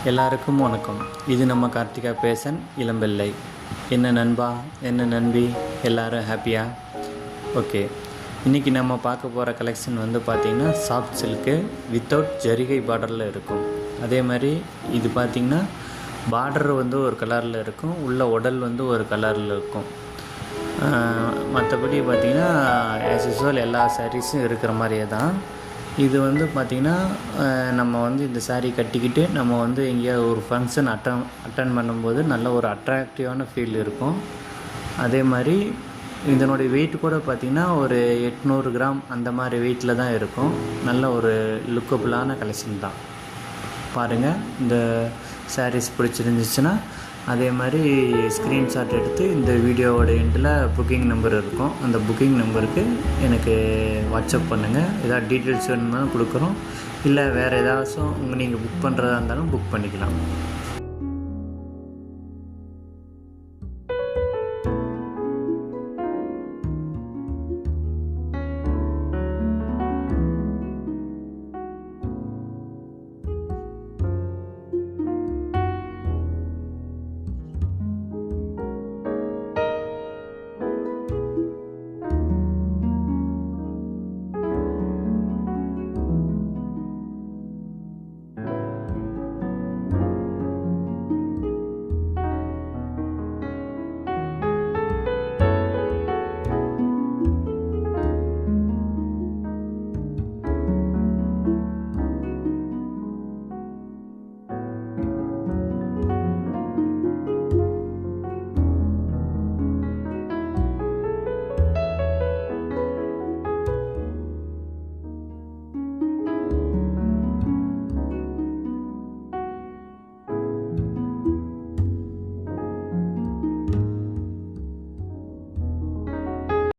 எல்லாருக்கும் வணக்கம். இது நம்ம கார்த்திகா பேசன் இளம்பிள்ளை. என்ன நண்பா, என்ன நண்பி, எல்லோரும் ஹாப்பியா? ஓகே, இன்றைக்கி நம்ம பார்க்க போகிற கலெக்ஷன் வந்து பார்த்திங்கன்னா சாஃப்ட் சில்க்கு வித்தவுட் ஜரிகை பார்டரில் இருக்கும். அதே மாதிரி இது பார்த்திங்கன்னா பார்டர் வந்து ஒரு கலரில் இருக்கும், உள்ள உடல் வந்து ஒரு கலரில் இருக்கும். மற்றபடி பார்த்திங்கன்னா ஆஸ் யூஸ்வல் எல்லா சாரீஸும் இருக்கிற மாதிரியே தான். இது வந்து பார்த்திங்கன்னா நம்ம வந்து இந்த சாரீ கட்டிக்கிட்டு நம்ம வந்து எங்கேயாவது ஒரு ஃபங்க்ஷன் அட்டன் பண்ணும்போது நல்ல ஒரு அட்ராக்டிவான ஃபீல் இருக்கும். அதே மாதிரி இதனுடைய வெயிட் கூட பார்த்திங்கன்னா ஒரு 800 கிராம் அந்த மாதிரி வெயிட்டில் தான் இருக்கும். நல்ல ஒரு லுக்கபுளான கலெக்ஷன் தான். பாருங்கள், இந்த சாரீஸ் பிடிச்சிருந்துச்சுன்னா அதே மாதிரி ஸ்க்ரீன்ஷாட் எடுத்து இந்த வீடியோவோட எண்டில் புக்கிங் நம்பர் இருக்கும். அந்த புக்கிங் நம்பருக்கு எனக்கு வாட்ஸ்அப் பண்ணுங்கள். ஏதாவது டீட்டெயில்ஸ் வேணும்னாலும் கொடுக்குறோம், இல்லை வேறு ஏதாச்சும் நீங்கள் புக் பண்ணுறதா இருந்தாலும் புக் பண்ணிக்கலாம்.